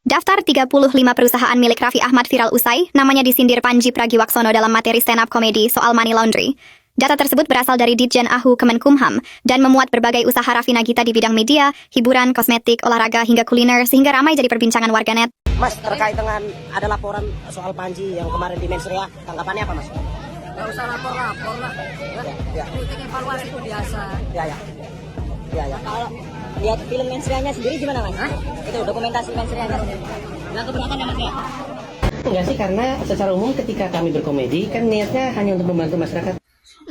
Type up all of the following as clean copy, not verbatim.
Daftar 35 perusahaan milik Raffi Ahmad viral usai, namanya disindir Pandji Pragiwaksono dalam materi stand-up komedi soal money laundry. Data tersebut berasal dari Ditjen AHU Kemenkumham dan memuat berbagai usaha Raffi Nagita di bidang media, hiburan, kosmetik, olahraga, hingga kuliner sehingga ramai jadi perbincangan warganet. Mas, terkait dengan ada laporan soal Pandji yang kemarin di Mensrea, tanggapannya apa, Mas? Gak usah lapor-lapor lah. Ya. Kritik evaluasi itu biasa. Ya. Kalau lihat film Mensreanya sendiri gimana, Mas? Hah? Itu dokumentasi Mensreanya. Nggak keberatan ya, Mas ya? Enggak sih, karena secara umum ketika kami berkomedi kan niatnya hanya untuk membantu masyarakat.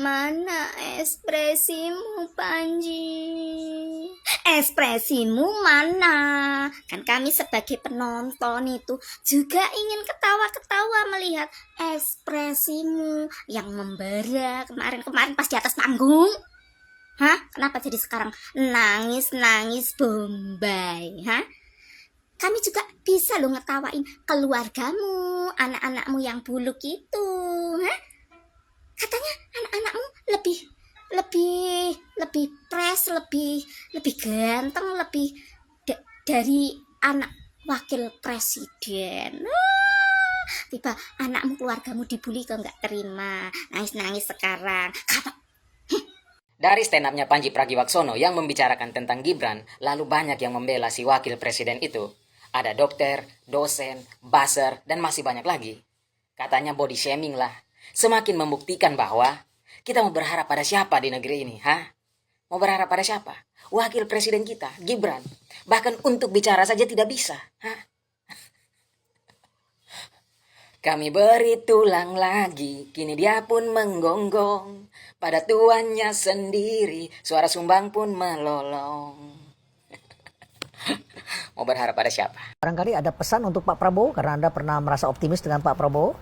Mana ekspresimu, Pandji? Ekspresimu mana? Kan kami sebagai penonton itu juga ingin ketawa-ketawa melihat ekspresimu yang membara kemarin-kemarin pas di atas panggung. Hah? Kenapa jadi sekarang nangis-nangis Bombay? Hah? Kami juga bisa loh ngetawain keluargamu, anak-anakmu yang buluk itu. Hah? Katanya anak-anakmu lebih fresh, lebih ganteng, lebih dari anak wakil presiden. Tiba anakmu, keluargamu dibully kok nggak terima, nangis-nangis sekarang. Dari stand-up-nya Pandji Pragiwaksono yang membicarakan tentang Gibran, lalu banyak yang membela si wakil presiden itu. Ada dokter, dosen, buzzer, dan masih banyak lagi. Katanya body shaming lah. Semakin membuktikan bahwa kita mau berharap pada siapa di negeri ini, ha? Mau berharap pada siapa? Wakil presiden kita, Gibran. Bahkan untuk bicara saja tidak bisa, ha? Kami beri tulang lagi, kini dia pun menggonggong. Pada tuannya sendiri, suara sumbang pun melolong. Mau berharap pada siapa? Barangkali ada pesan untuk Pak Prabowo, karena Anda pernah merasa optimis dengan Pak Prabowo.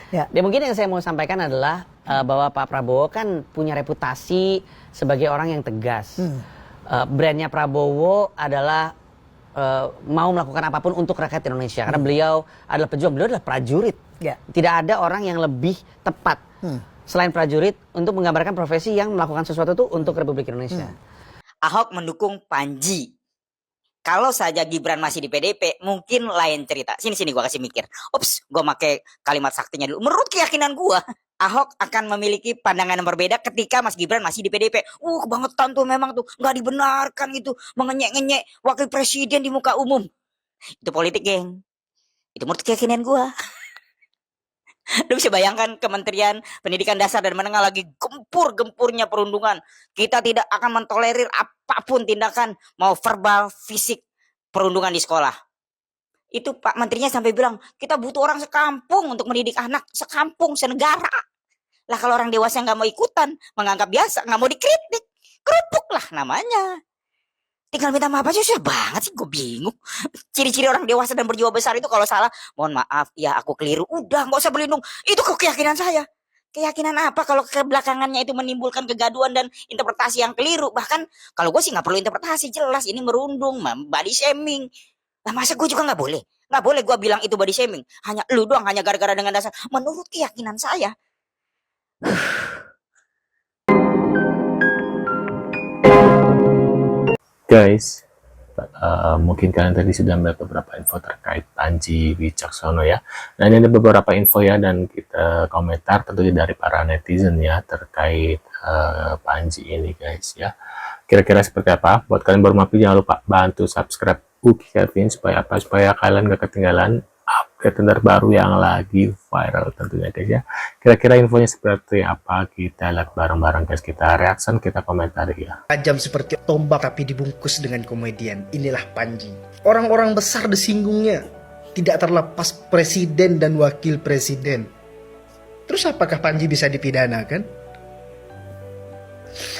Ya, mungkin yang saya mau sampaikan adalah bahwa Pak Prabowo kan punya reputasi sebagai orang yang tegas. Brandnya Prabowo adalah mau melakukan apapun untuk rakyat Indonesia. Karena beliau adalah pejuang, beliau adalah prajurit. Ya. Tidak ada orang yang lebih tepat selain prajurit untuk menggambarkan profesi yang melakukan sesuatu itu untuk Republik Indonesia. Ahok mendukung Pandji. Kalau saja Gibran masih di PDP, mungkin lain cerita. Sini gua kasih mikir. Ups, gua pakai kalimat saktinya dulu. Menurut keyakinan gua, Ahok akan memiliki pandangan yang berbeda ketika Mas Gibran masih di PDP. Kebangetan tuh memang tuh. Nggak dibenarkan gitu. Mengenyek-ngenyek wakil presiden di muka umum. Itu politik, geng. Itu menurut keyakinan gua. Lu bisa bayangkan Kementerian Pendidikan Dasar dan Menengah lagi gempur-gempurnya perundungan. Kita tidak akan mentolerir apapun tindakan, mau verbal, fisik, perundungan di sekolah. Itu Pak Menterinya sampai bilang, kita butuh orang sekampung untuk mendidik anak. Sekampung, senegara. Lah kalau orang dewasa nggak mau ikutan, menganggap biasa, nggak mau dikritik, kerupuk lah namanya. Tinggal minta maaf aja, susah banget sih, gue bingung. Ciri-ciri orang dewasa dan berjiwa besar itu kalau salah, mohon maaf, ya aku keliru. Udah, nggak usah berlindung. Itu keyakinan saya. Keyakinan apa kalau kebelakangannya itu menimbulkan kegaduhan dan interpretasi yang keliru. Bahkan kalau gue sih nggak perlu interpretasi, jelas ini merundung, body shaming. Nah masa gue juga nggak boleh? Nggak boleh gue bilang itu body shaming. Hanya lu doang, hanya gara-gara dengan dasar. Menurut keyakinan saya. Guys, mungkin kalian tadi sudah melihat beberapa info terkait Pandji Wicaksono ya. Nah, ini ada beberapa info ya, dan kita komentar tentunya dari para netizen ya terkait Pandji ini guys ya. Kira-kira seperti apa? Buat kalian baru mampir, jangan lupa bantu subscribe Uki Kevin supaya apa? Supaya kalian gak ketinggalan update terbaru yang lagi viral tentunya guys ya. Kira-kira infonya seperti apa? Kita lihat bareng-bareng guys, kita reaction, kita komentari ya. Tajam seperti tombak tapi dibungkus dengan komedian. Inilah Pandji. Orang-orang besar disinggungnya. Tidak terlepas presiden dan wakil presiden. Terus apakah Pandji bisa dipidanakan?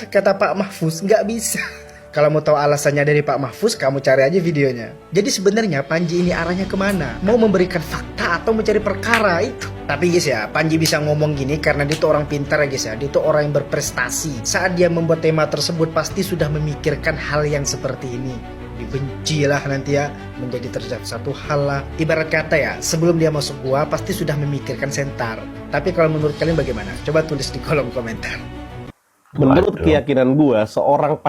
Kata Pak Mahfuz, nggak bisa. Kalau mau tahu alasannya dari Pak Mahfuz, kamu cari aja videonya. Jadi sebenarnya Pandji ini arahnya kemana? Mau memberikan fakta atau mencari perkara itu? Tapi guys ya, Pandji bisa ngomong gini karena dia tuh orang pintar ya guys ya. Dia tuh orang yang berprestasi. Saat dia membuat tema tersebut pasti sudah memikirkan hal yang seperti ini. Dibencilah nanti ya, menjadi terjadi satu hal lah. Ibarat kata ya, sebelum dia masuk gua pasti sudah memikirkan sentar. Tapi kalau menurut kalian bagaimana? Coba tulis di kolom komentar. Menurut keyakinan gua, seorang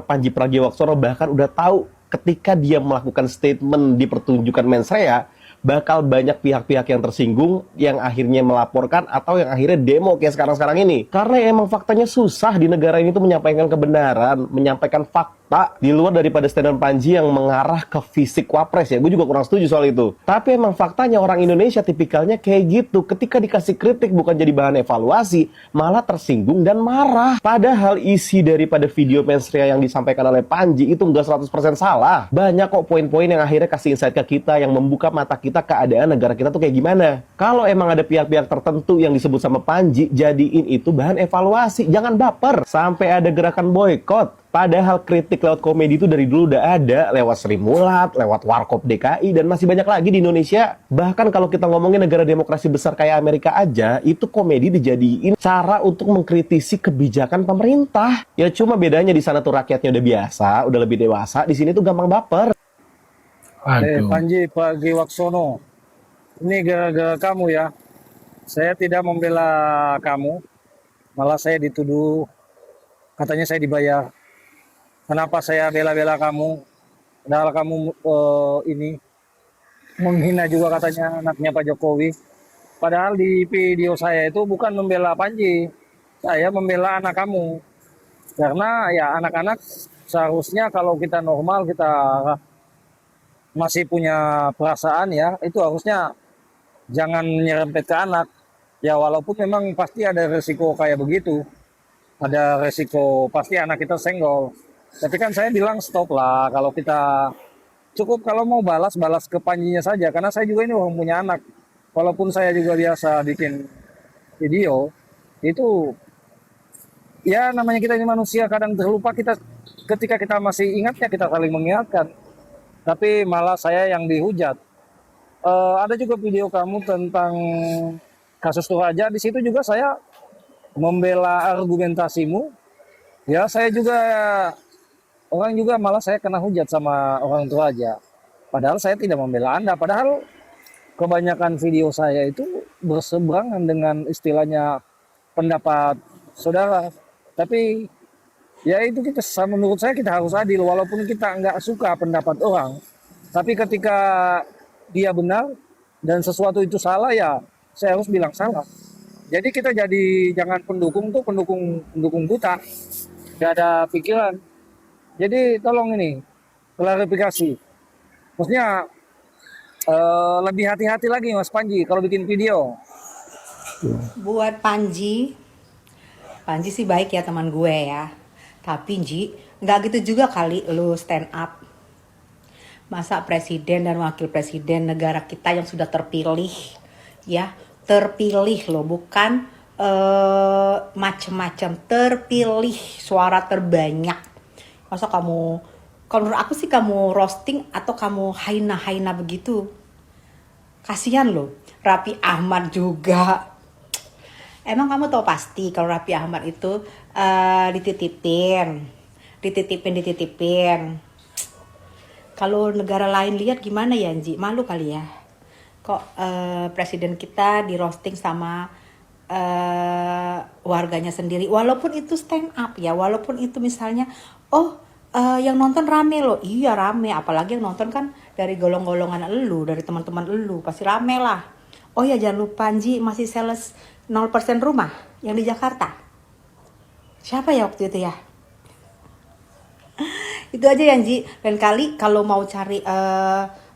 Pandji Pragiwaksono bahkan udah tahu ketika dia melakukan statement di pertunjukan mens rea, bakal banyak pihak-pihak yang tersinggung, yang akhirnya melaporkan atau yang akhirnya demo kayak sekarang-sekarang ini. Karena emang faktanya susah di negara ini tuh menyampaikan kebenaran, menyampaikan fakta di luar daripada statement Panji yang mengarah ke fisik wapres ya. Gue juga kurang setuju soal itu. Tapi emang faktanya orang Indonesia tipikalnya kayak gitu. Ketika dikasih kritik bukan jadi bahan evaluasi, malah tersinggung dan marah. Padahal isi daripada video mens rea yang disampaikan oleh Panji itu nggak 100% salah. Banyak kok poin-poin yang akhirnya kasih insight ke kita, yang membuka mata kita keadaan negara kita tuh kayak gimana. Kalau emang ada pihak-pihak tertentu yang disebut sama Panji, jadiin itu bahan evaluasi. Jangan baper sampai ada gerakan boykot. Padahal kritik lewat komedi itu dari dulu udah ada, lewat Sri Mulat, lewat Warkop DKI, dan masih banyak lagi di Indonesia. Bahkan kalau kita ngomongin negara demokrasi besar kayak Amerika aja, itu komedi dijadiin cara untuk mengkritisi kebijakan pemerintah. Ya cuma bedanya di sana tuh rakyatnya udah biasa, udah lebih dewasa, di sini tuh gampang baper. Waduh. Panji Pragiwaksono, ini gara-gara kamu ya. Saya tidak membela kamu, malah saya dituduh katanya saya dibayar. Kenapa saya bela-bela kamu? Padahal kamu ini menghina juga katanya anaknya Pak Jokowi. Padahal di video saya itu bukan membela Panji, saya membela anak kamu. Karena ya anak-anak seharusnya kalau kita normal, kita masih punya perasaan ya, itu harusnya jangan nyerempet ke anak. Ya walaupun memang pasti ada resiko kayak begitu. Ada resiko pasti anak kita senggol. Tapi kan saya bilang stop lah, kalau kita cukup kalau mau balas ke Panjinya saja. Karena saya juga ini orang punya anak. Walaupun saya juga biasa bikin video, itu ya namanya kita ini manusia kadang terlupa, kita ketika kita masih ingat ya kita saling mengingatkan. Tapi malah saya yang dihujat. Ada juga video kamu tentang kasus Toraja. Di situ juga saya membela argumentasimu. Ya saya juga orang juga malah saya kena hujat sama orang Toraja. Padahal saya tidak membela Anda. Padahal kebanyakan video saya itu berseberangan dengan istilahnya pendapat saudara. Tapi ya itu kita, menurut saya kita harus adil walaupun kita nggak suka pendapat orang. Tapi ketika dia benar dan sesuatu itu salah ya saya harus bilang salah. Jadi kita jadi jangan pendukung buta, nggak ada pikiran. Jadi tolong ini klarifikasi. Maksudnya lebih hati-hati lagi Mas Panji kalau bikin video. Buat Panji sih baik ya teman gue ya. Tapi Ji, nggak gitu juga kali lu stand up. Masa presiden dan wakil presiden negara kita yang sudah terpilih, ya terpilih loh, bukan macem-macem, terpilih suara terbanyak. Masa kamu, kalau menurut aku sih kamu roasting atau kamu haina begitu. Kasihan loh, Raffi Ahmad juga. Emang kamu tahu pasti kalau Raffi Ahmad itu dititipin. Kalau negara lain lihat gimana ya, Nji? Malu kali ya. Kok presiden kita di roasting sama warganya sendiri. Walaupun itu stand up ya, walaupun itu misalnya, yang nonton rame loh. Iya rame, apalagi yang nonton kan dari golong-golongan elu, dari teman-teman elu, pasti rame lah. Oh ya jangan lupa Nji, masih sales 0% rumah yang di Jakarta. Siapa ya waktu itu ya? Itu aja ya Nji. Lain kali kalau mau cari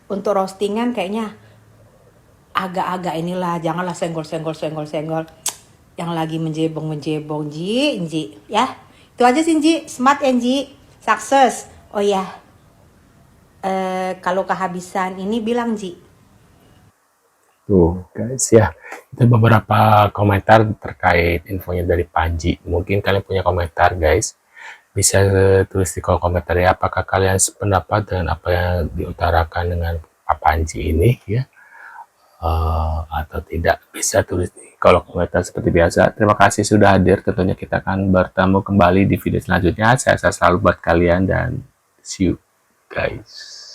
untuk roastingan kayaknya agak-agak inilah, janganlah senggol. Yang lagi menjebong Nji ya. Itu aja sih Nji, smart ya Nji. Sukses. Oh ya. Kalau kehabisan ini bilang Nji. Tuh guys ya, itu beberapa komentar terkait infonya dari Panji. Mungkin kalian punya komentar guys, bisa tulis di kolom komentar ya, apakah kalian sependapat dengan apa yang diutarakan dengan Pak Panji ini ya, atau tidak, bisa tulis di kolom komentar seperti biasa. Terima kasih sudah hadir, tentunya kita akan bertemu kembali di video selanjutnya. Saya selalu buat kalian dan see you guys.